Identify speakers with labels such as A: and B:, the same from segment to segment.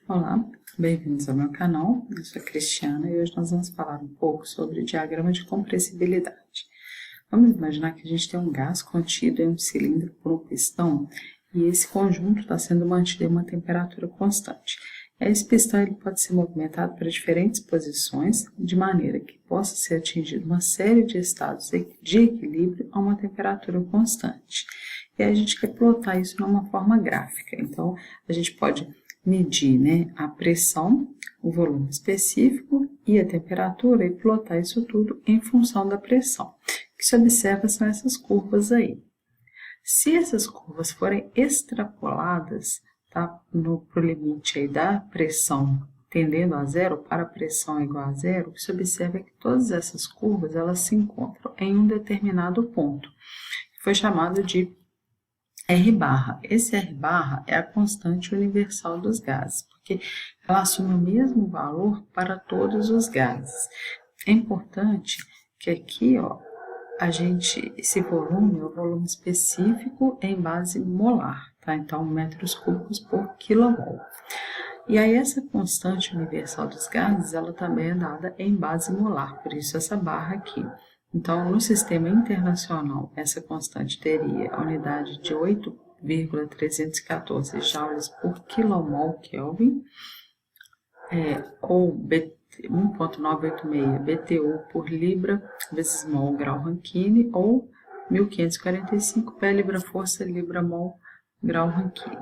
A: Olá, bem-vindos ao meu canal. Eu sou a Cristiana e hoje nós vamos falar um pouco sobre o diagrama de compressibilidade. Vamos imaginar que a gente tem um gás contido em um cilindro por um pistão e esse conjunto está sendo mantido em uma temperatura constante. Esse pistão ele pode ser movimentado para diferentes posições de maneira que possa ser atingido uma série de estados de equilíbrio a uma temperatura constante. E a gente quer plotar isso numa forma gráfica. Então, a gente pode medir, a pressão, o volume específico e a temperatura e plotar isso tudo em função da pressão. O que se observa são essas curvas aí. Se essas curvas forem extrapoladas para o limite aí da pressão tendendo a zero, para a pressão igual a zero, o que se observa é que todas essas curvas elas se encontram em um determinado ponto, que foi chamado de R barra. Esse R barra é a constante universal dos gases, porque ela assume o mesmo valor para todos os gases. É importante que aqui, esse volume é o volume específico em base molar, tá? Então, metros cúbicos por quilomol. E aí, essa constante universal dos gases, ela também é dada em base molar, por isso essa barra aqui. Então, no sistema internacional, essa constante teria a unidade de 8,314 joules por quilomol Kelvin, ou 1,986 BTU por libra vezes mol grau Rankine, ou 1545 pé libra força libra mol grau Rankine.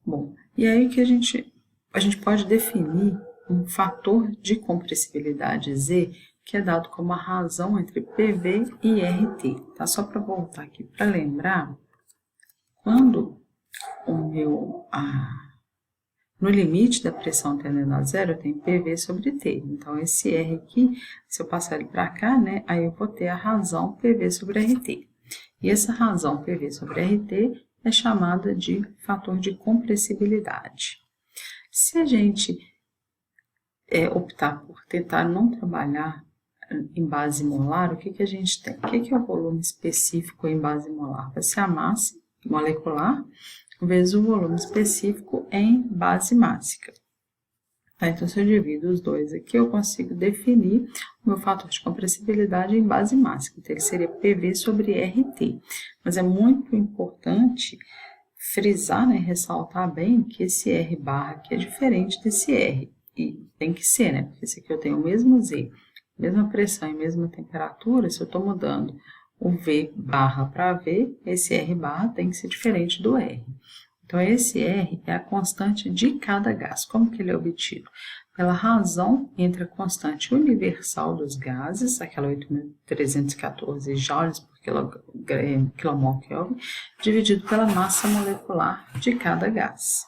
A: Bom, e aí que a gente pode definir um fator de compressibilidade Z, que é dado como a razão entre PV e RT. Tá? Só para voltar aqui para lembrar, quando no limite da pressão tendendo a zero, eu tenho PV sobre T. Então, esse R aqui, se eu passar ele para cá, aí eu vou ter a razão PV sobre RT. E essa razão PV sobre RT é chamada de fator de compressibilidade. Se a gente optar por tentar não trabalhar em base molar, o que a gente tem? O que é o volume específico em base molar? Vai ser a massa molecular vezes o volume específico em base mássica. Tá? Então, se eu divido os dois aqui, eu consigo definir o meu fator de compressibilidade em base mássica. Então, ele seria PV sobre RT. Mas é muito importante frisar, ressaltar bem que esse R barra aqui é diferente desse R. E tem que ser, porque esse aqui eu tenho o mesmo Z, mesma pressão e mesma temperatura. Se eu estou mudando o V barra para V, esse R barra tem que ser diferente do R. Então, esse R é a constante de cada gás. Como que ele é obtido? Pela razão entre a constante universal dos gases, aquela 8.314 joules por quilomol Kelvin, dividido pela massa molecular de cada gás.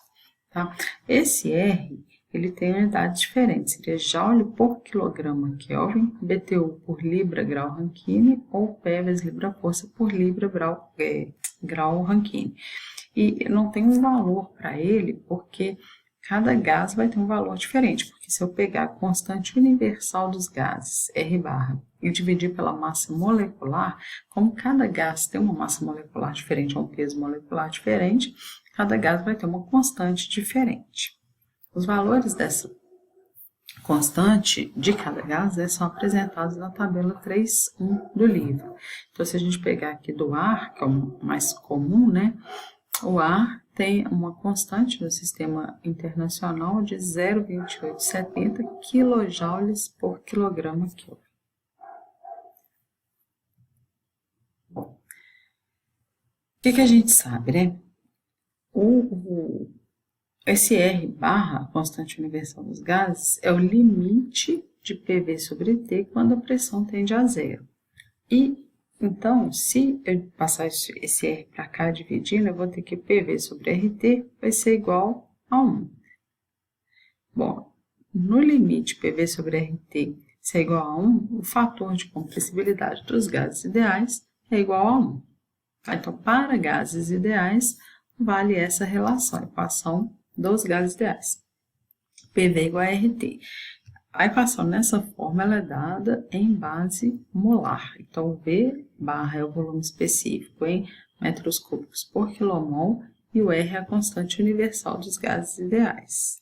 A: Tá? Esse R ele tem unidades diferentes, seria joule por quilograma Kelvin, BTU por libra grau Rankine, ou P vezes libra força por libra grau Rankine. E não tem um valor para ele, porque cada gás vai ter um valor diferente, porque se eu pegar a constante universal dos gases, R barra, e dividir pela massa molecular, como cada gás tem uma massa molecular diferente, um peso molecular diferente, cada gás vai ter uma constante diferente. Os valores dessa constante de cada gás são apresentados na tabela 3.1 do livro. Então, se a gente pegar aqui do ar, que é o mais comum, o ar tem uma constante no sistema internacional de 0,2870 kJ por quilograma Kelvin. Bom, o que a gente sabe, Esse R barra, a constante universal dos gases, é o limite de PV sobre T quando a pressão tende a zero. E, então, se eu passar esse R para cá dividindo, eu vou ter que PV sobre RT vai ser igual a 1. Bom, no limite PV sobre RT ser igual a 1, o fator de compressibilidade dos gases ideais é igual a 1. Tá? Então, para gases ideais, vale essa relação, a equação dos gases ideais. PV igual a RT. A equação nessa forma ela é dada em base molar. Então, V barra é o volume específico em metros cúbicos por quilomol e o R é a constante universal dos gases ideais.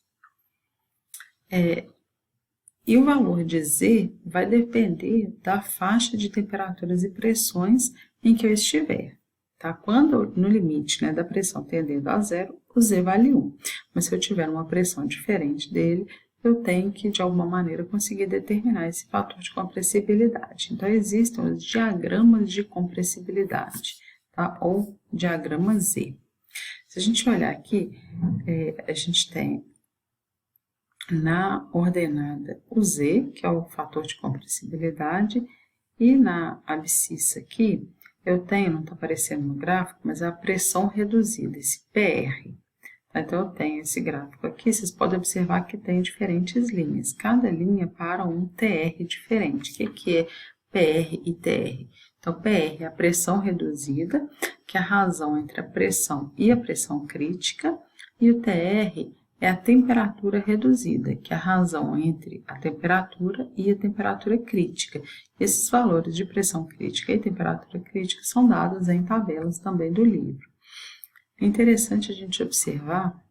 A: E o valor de Z vai depender da faixa de temperaturas e pressões em que eu estiver. Tá? Quando no limite, né, da pressão tendendo a zero, o Z vale 1. Mas se eu tiver uma pressão diferente dele, eu tenho que, de alguma maneira, conseguir determinar esse fator de compressibilidade. Então, existem os diagramas de compressibilidade, tá? Ou diagrama Z. Se a gente olhar aqui, a gente tem na ordenada o Z, que é o fator de compressibilidade, e na abscissa aqui, eu tenho, não está aparecendo no gráfico, mas é a pressão reduzida, esse PR. Então, eu tenho esse gráfico aqui, vocês podem observar que tem diferentes linhas. Cada linha para um TR diferente. O que é PR e TR? Então, PR é a pressão reduzida, que é a razão entre a pressão e a pressão crítica, e o TR é a temperatura reduzida, que é a razão entre a temperatura e a temperatura crítica. Esses valores de pressão crítica e temperatura crítica são dados em tabelas também do livro. É interessante a gente observar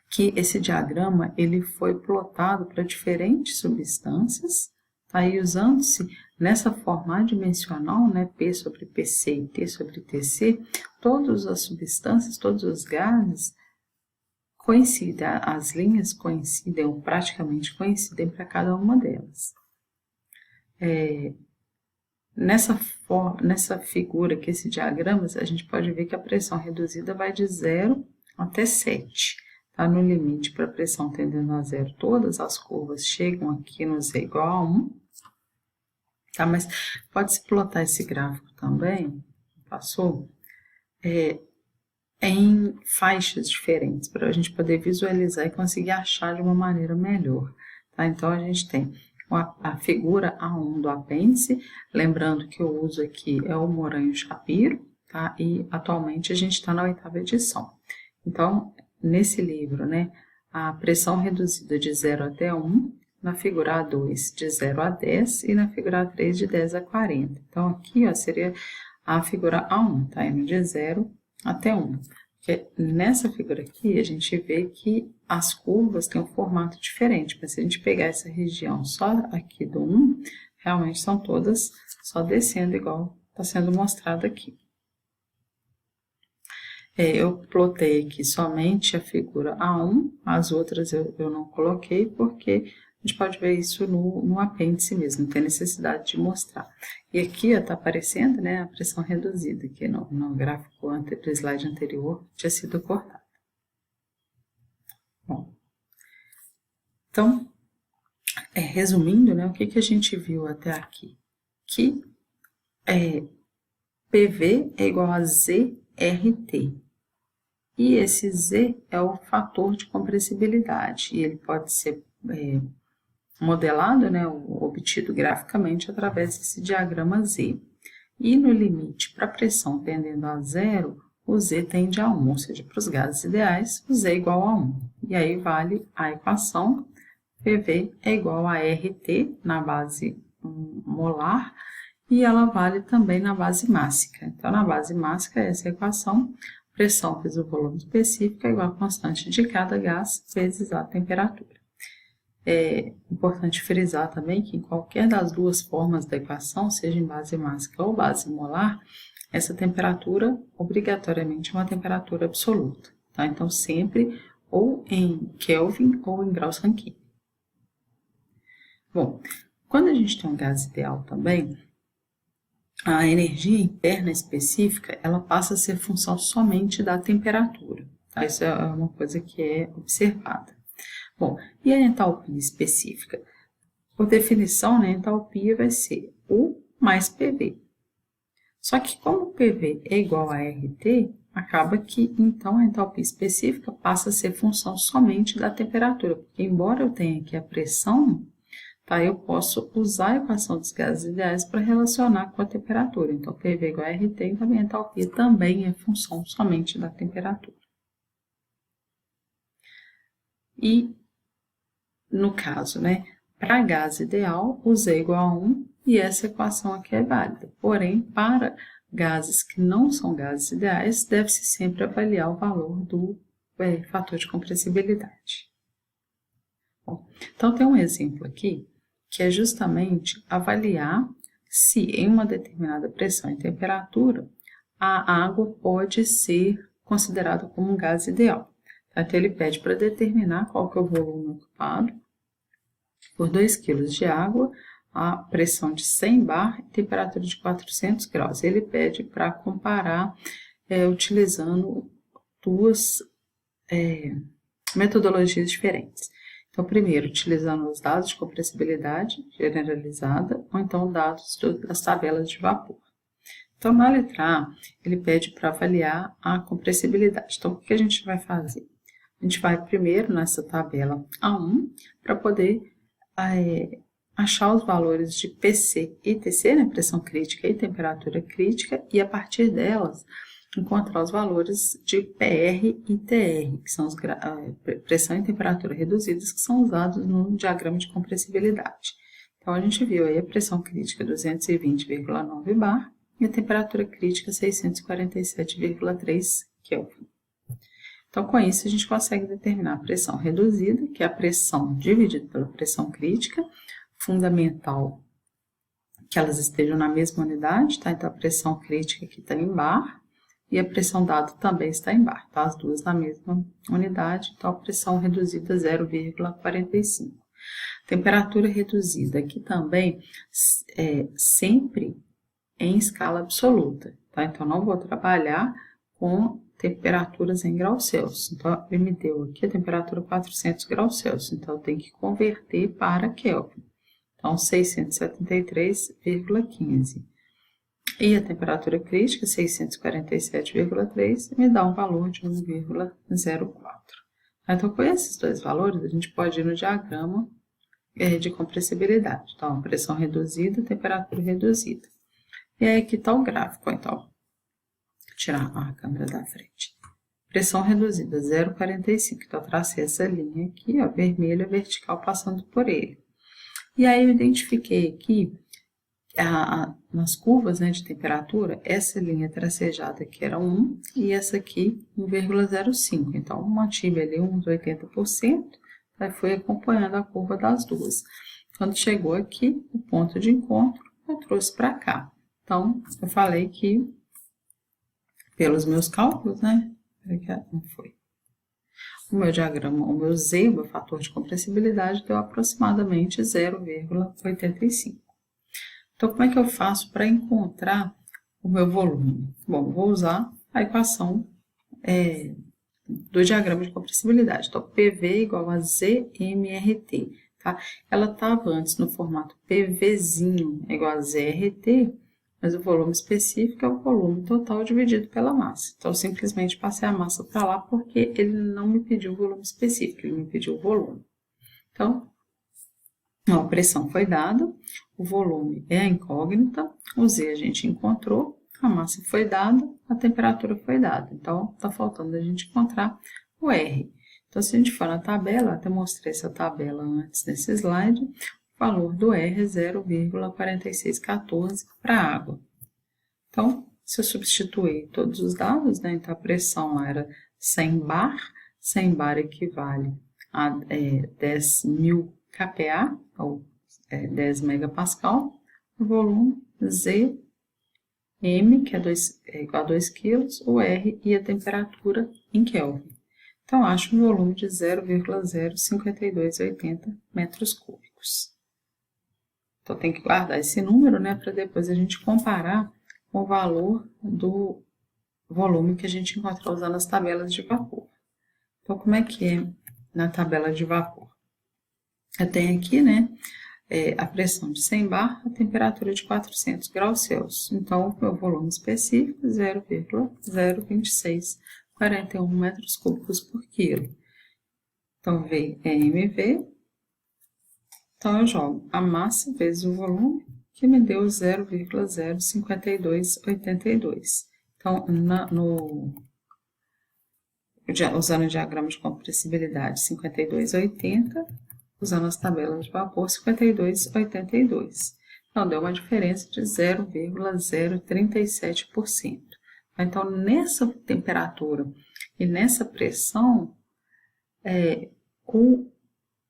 A: que esse diagrama ele foi plotado para diferentes substâncias, tá? E usando-se nessa forma adimensional, né, P sobre PC e T sobre TC, todas as substâncias, todos os gases coincidem, as linhas coincidem, ou praticamente coincidem para cada uma delas. Nessa figura aqui, esse diagrama, a gente pode ver que a pressão reduzida vai de 0 até 7. Tá? No limite, para a pressão tendendo a 0, todas as curvas chegam aqui no Z igual a 1. Tá? Mas pode-se plotar esse gráfico também, passou, em faixas diferentes, para a gente poder visualizar e conseguir achar de uma maneira melhor. Tá? Então, a gente tem a figura A1 do apêndice, lembrando que eu uso aqui é o Moranho Shapiro, tá? E atualmente a gente está na 8ª edição. Então, nesse livro, né, a pressão reduzida de 0 até 1, na figura A2 de 0 a 10 e na figura A3 de 10 a 40. Então, aqui ó, seria a figura A1, tá? Indo de 0 até 1. Porque nessa figura aqui, a gente vê que as curvas têm um formato diferente, mas se a gente pegar essa região só aqui do 1, realmente são todas só descendo igual está sendo mostrado aqui. Eu plotei aqui somente a figura A1, as outras eu não coloquei porque a gente pode ver isso no apêndice mesmo, não tem necessidade de mostrar. E aqui está aparecendo, né, a pressão reduzida, que no gráfico do slide anterior tinha sido cortada. Bom, então, resumindo, né, o que a gente viu até aqui? Que PV é igual a ZRT. E esse Z é o fator de compressibilidade, e ele pode ser modelado, né, obtido graficamente através desse diagrama Z. E no limite, para a pressão tendendo a 0, o Z tende a 1, ou seja, para os gases ideais, o Z é igual a 1. E aí vale a equação PV é igual a RT na base molar, e ela vale também na base mássica. Então, na base mássica, essa equação, pressão vezes o volume específico é igual a constante de cada gás vezes a temperatura. É importante frisar também que em qualquer das duas formas da equação, seja em base mássica ou base molar, essa temperatura obrigatoriamente é uma temperatura absoluta. Tá? Então, sempre ou em Kelvin ou em graus Rankine. Bom, quando a gente tem um gás ideal também, a energia interna específica, ela passa a ser função somente da temperatura. Tá? Isso é uma coisa que é observada. Bom, e a entalpia específica? Por definição, né, a entalpia vai ser U mais PV. Só que como PV é igual a RT, acaba que, então, a entalpia específica passa a ser função somente da temperatura. Porque, embora eu tenha aqui a pressão, tá, eu posso usar a equação dos gases ideais para relacionar com a temperatura. Então, PV igual a RT, então a entalpia também é função somente da temperatura. E, no caso, né, para gás ideal, o Z é igual a 1 e essa equação aqui é válida. Porém, para gases que não são gases ideais, deve-se sempre avaliar o valor do fator de compressibilidade. Bom, então, tem um exemplo aqui, que é justamente avaliar se em uma determinada pressão e temperatura, a água pode ser considerada como um gás ideal. Então, ele pede para determinar qual que é o volume ocupado por 2 kg de água, a pressão de 100 bar e temperatura de 400 graus. Ele pede para comparar utilizando duas metodologias diferentes. Então, primeiro, utilizando os dados de compressibilidade generalizada, ou então dados das tabelas de vapor. Então, na letra A, ele pede para avaliar a compressibilidade. Então, o que a gente vai fazer? A gente vai primeiro nessa tabela A1, para poder achar os valores de PC e TC, né, pressão crítica e temperatura crítica, e a partir delas, encontrar os valores de PR e TR, que são pressão e temperatura reduzidas, que são usados no diagrama de compressibilidade. Então, a gente viu aí a pressão crítica 220,9 bar e a temperatura crítica 647,3 Kelvin. Então, com isso, a gente consegue determinar a pressão reduzida, que é a pressão dividida pela pressão crítica, fundamental que elas estejam na mesma unidade, tá? Então, a pressão crítica aqui está em bar, e a pressão dada também está em bar, tá? As duas na mesma unidade, então a pressão reduzida 0,45. Temperatura reduzida aqui também sempre em escala absoluta, tá? Então, não vou trabalhar com temperaturas em graus Celsius. Então, ele me deu aqui a temperatura 400 graus Celsius, então eu tenho que converter para Kelvin. Então, 673,15. E a temperatura crítica, 647,3, me dá um valor de 1,04. Então, com esses dois valores, a gente pode ir no diagrama de compressibilidade. Então, pressão reduzida, temperatura reduzida. E aí, aqui está o gráfico, então. Vou tirar a câmera da frente. Pressão reduzida, 0,45. Então, eu tracei essa linha aqui, ó, vermelha, vertical, passando por ele. E aí, eu identifiquei aqui, nas curvas, né, de temperatura, essa linha tracejada aqui era 1 e essa aqui 1,05. Então, mantive ali uns 80%, aí fui acompanhando a curva das duas. Quando chegou aqui, o ponto de encontro, eu trouxe para cá. Então, eu falei que, pelos meus cálculos, né, não foi. O meu diagrama, o meu Z, o meu fator de compressibilidade, deu aproximadamente 0,85. Então, como é que eu faço para encontrar o meu volume? Bom, vou usar a equação do diagrama de compressibilidade. Então, PV igual a ZMRT. Tá? Ela estava antes no formato PVzinho igual a ZRT, mas o volume específico é o volume total dividido pela massa. Então, eu simplesmente passei a massa para lá porque ele não me pediu o volume específico, ele me pediu o volume. Então, a pressão foi dada, o volume é a incógnita, o Z a gente encontrou, a massa foi dada, a temperatura foi dada. Então, está faltando a gente encontrar o R. Então, se a gente for na tabela, até mostrei essa tabela antes nesse slide, o valor do R é 0,4614 para a água. Então, se eu substituir todos os dados, né, então a pressão lá era 100 bar, 100 bar equivale a 10.000 kPa, ou 10 megapascal, o volume Z, M, que é igual a 2 kg, o R e a temperatura em Kelvin. Então, acho um volume de 0,05280 metros cúbicos. Então, tem que guardar esse número, né, para depois a gente comparar com o valor do volume que a gente encontrou usando as tabelas de vapor. Então, como é que é na tabela de vapor? Eu tenho aqui, né, a pressão de 100 bar, a temperatura de 400 graus Celsius. Então, o meu volume específico é 0,02641 metros cúbicos por quilo. Então, V é MV. Então, eu jogo a massa vezes o volume, que me deu 0,05282. Então, usando o diagrama de compressibilidade 5280, usando as tabelas de vapor 5282. Então, deu uma diferença de 0,037%. Então, nessa temperatura e nessa pressão, o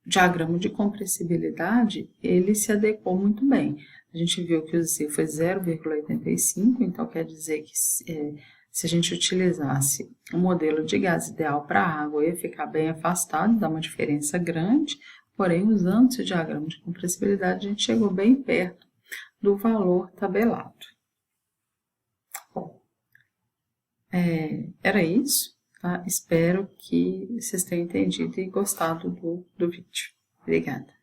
A: diagrama de compressibilidade, ele se adequou muito bem. A gente viu que o Z foi 0,85, então quer dizer que se a gente utilizasse o modelo de gás ideal para a água, ia ficar bem afastado, dá uma diferença grande, porém, usando esse diagrama de compressibilidade, a gente chegou bem perto do valor tabelado. Bom, era isso, tá? Espero que vocês tenham entendido e gostado do vídeo. Obrigada.